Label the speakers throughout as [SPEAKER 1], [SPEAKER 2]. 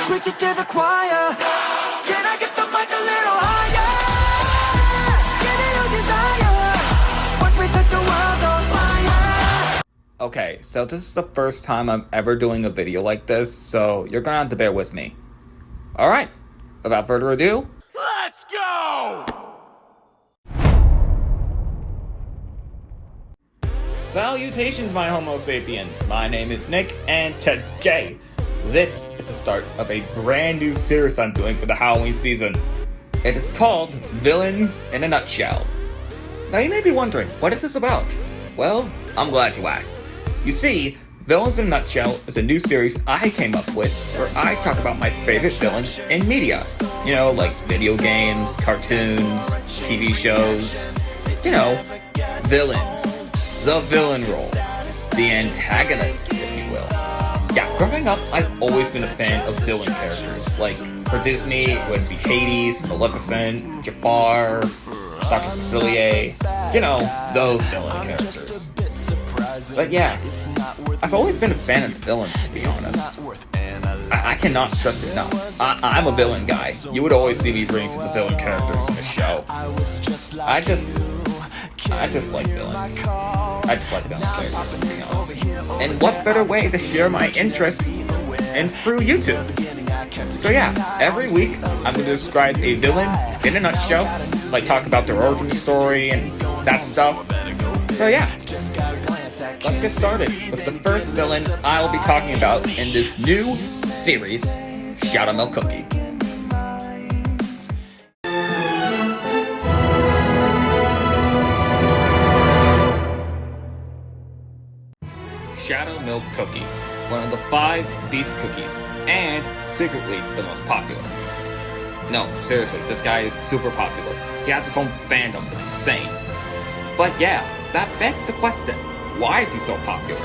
[SPEAKER 1] Preach it to the choir. Can I get the mic a little higher? Give me your desire. Watch me set your world on fire.
[SPEAKER 2] Okay, so this is the first time I'm ever doing a video like this, so you're gonna have to bear with me. Alright, without further ado,
[SPEAKER 3] Let's go!
[SPEAKER 2] salutations, my Homo sapiens. My name is Nick, and today, this is the start of a brand new series I'm doing for the Halloween season. It is called Villains in a Nutshell. Now you may be wondering, what is this about? Well, I'm glad you asked. You see, Villains in a Nutshell is a new series I came up with where I talk about my favorite villains in media. You know, like video games, cartoons, TV shows. You know, villains. The villain role. The antagonist, if you will. Yeah, growing up, I've always been a fan of villain characters. Like, for Disney, it would be Hades, Maleficent, Jafar, Dr. Facilier. You know, those villain characters. But yeah, I've always been a fan of the villains, to be honest. I cannot stress it enough. I'm a villain guy. You would always see me rooting for the villain characters in the show. I just like villains. I just like villain characters, to be honest. And what better way to share my interest and through YouTube? So yeah, every week I'm going to describe a villain in a nutshell, like talk about their origin story and that stuff. So yeah, let's get started with the first villain I will be talking about in this new series, Shadow Milk Cookie. Shadow Milk Cookie, one of the 5 beast cookies, and secretly the most popular. No, seriously, this guy is super popular. He has his own fandom, it's insane. But yeah, that begs the question, why is he so popular?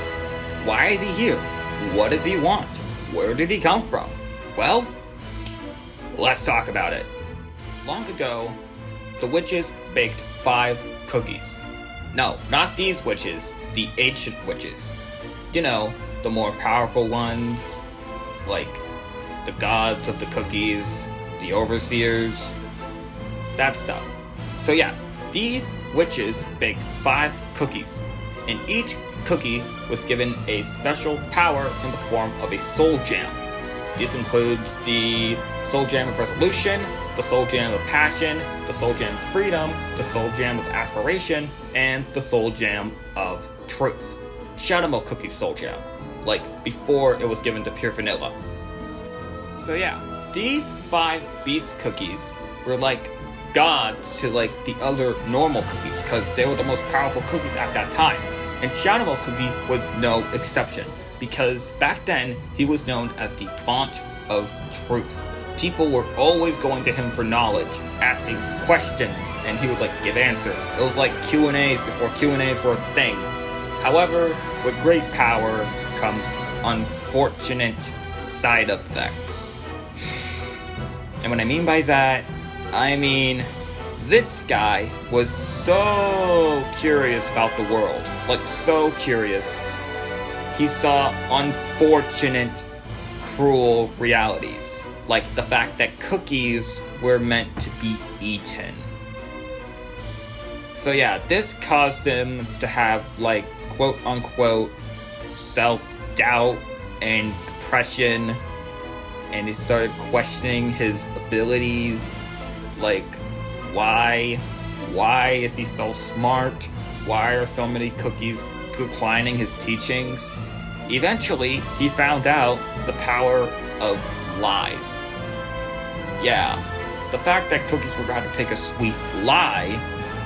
[SPEAKER 2] Why is he here? What does he want? Where did he come from? Well, let's talk about it. Long ago, the witches baked 5 cookies. No, not these witches, the ancient witches. You know, the more powerful ones, like the gods of the cookies, the overseers, that stuff. So yeah, these witches baked 5 cookies, and each cookie was given a special power in the form of a soul gem. This includes the soul gem of resolution, the soul gem of passion, the soul gem of freedom, the soul gem of aspiration, and the soul gem of truth. Shadow Milk Cookie's soul gem, like before it was given to pure vanilla. So yeah, these 5 beast cookies were like gods to like the other normal cookies because they were the most powerful cookies at that time. And Shadow Milk Cookie was no exception because back then he was known as the font of truth. People were always going to him for knowledge, asking questions, and he would like give answers. It was like Q&As before Q&As were a thing. However, with great power comes unfortunate side effects. And what I mean by that, I mean this guy was so curious about the world, like so curious. He saw unfortunate, cruel realities, like the fact that cookies were meant to be eaten. So yeah, this caused him to have like quote-unquote self-doubt and depression, and he started questioning his abilities, like why is he so smart? Why are so many cookies declining his teachings? Eventually, he found out the power of lies. Yeah, the fact that cookies would rather take a sweet lie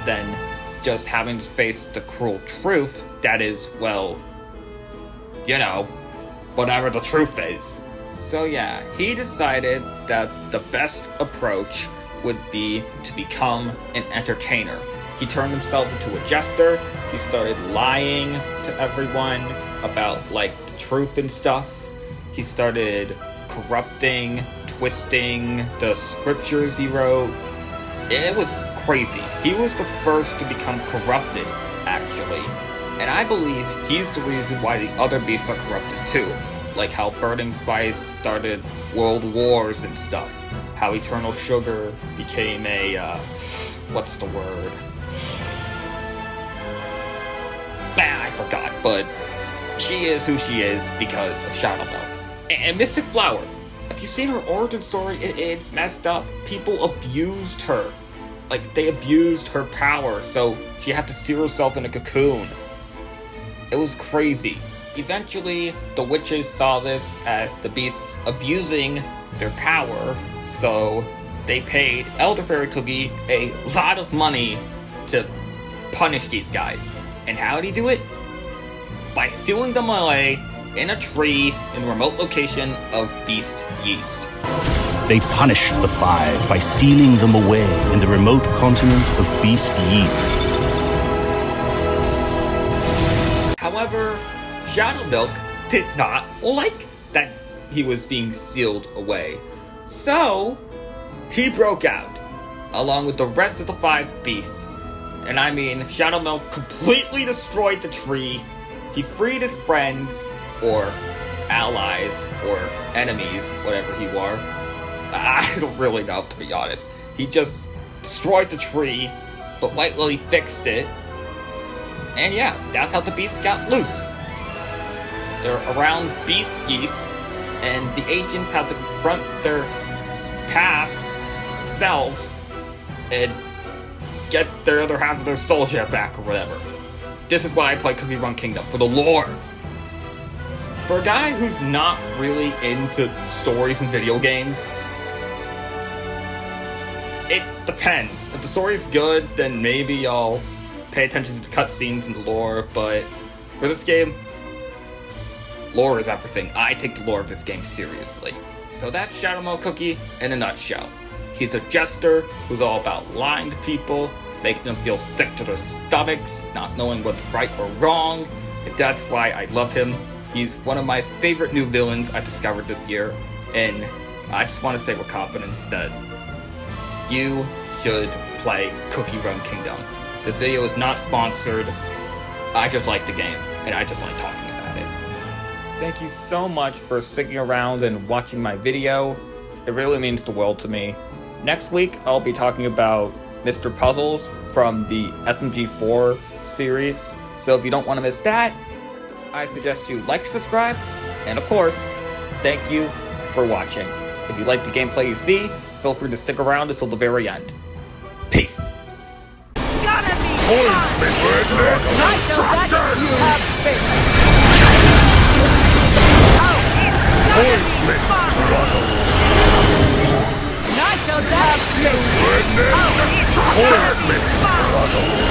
[SPEAKER 2] than just having to face the cruel truth that is, well, you know, whatever the truth is. So yeah, he decided that the best approach would be to become an entertainer. He turned himself into a jester, He started lying to everyone about, like, the truth and stuff. He started corrupting, twisting the scriptures he wrote. It was crazy. He was the first to become corrupted, actually. And I believe he's the reason why the other beasts are corrupted too. Like how Burning Spice started world wars and stuff. How Eternal Sugar became a, what's the word? I forgot, but she is who she is because of Shadow Milk. And Mystic Flower. If you've seen her origin story, it's messed up. People abused her. Like, they abused her power, so she had to seal herself in a cocoon. It was crazy. Eventually, the witches saw this as the beasts abusing their power, so they paid Elder Fairy Cookie a lot of money to punish these guys. And how did he do it? By sealing them away in a tree in a remote location of Beast Yeast.
[SPEAKER 4] They punished the five by sealing them away in the remote continent of Beast Yeast.
[SPEAKER 2] However, Shadow Milk did not like that he was being sealed away. So, he broke out, along with the rest of the five beasts. And I mean, Shadow Milk completely destroyed the tree. He freed his friends, or allies, or enemies, whatever he were. I don't really know, to be honest. He just destroyed the tree, but White Lily fixed it. And yeah, that's how the beasts got loose. They're around Beast Yeast, and the agents have to confront their past selves and get their other half of their soul jet back or whatever. This is why I play Cookie Run Kingdom, for the lore. For a guy who's not really into stories and video games, it depends. If the story's good, then maybe I'll pay attention to the cutscenes and the lore, but for this game, lore is everything. I take the lore of this game seriously. So that's Shadow Milk Cookie in a nutshell. He's a jester who's all about lying to people, making them feel sick to their stomachs, not knowing what's right or wrong, and that's why I love him. He's one of my favorite new villains I discovered this year, and I just want to say with confidence that you should play Cookie Run Kingdom. This video is not sponsored. I just like the game, and I just like talking about it. Thank you so much for sticking around and watching my video. It really means the world to me. Next week, I'll be talking about Mr. Puzzles from the SMG4 series, so if you don't want to miss that, I suggest you like, subscribe, and of course, thank you for watching. If you like the gameplay you see, feel free to stick around until the very end. Peace!
[SPEAKER 5] Gotta be fun! I know that you have faith! Oh, it's gotta be fun! I know that you have faith! Oh, it's gotta be fun!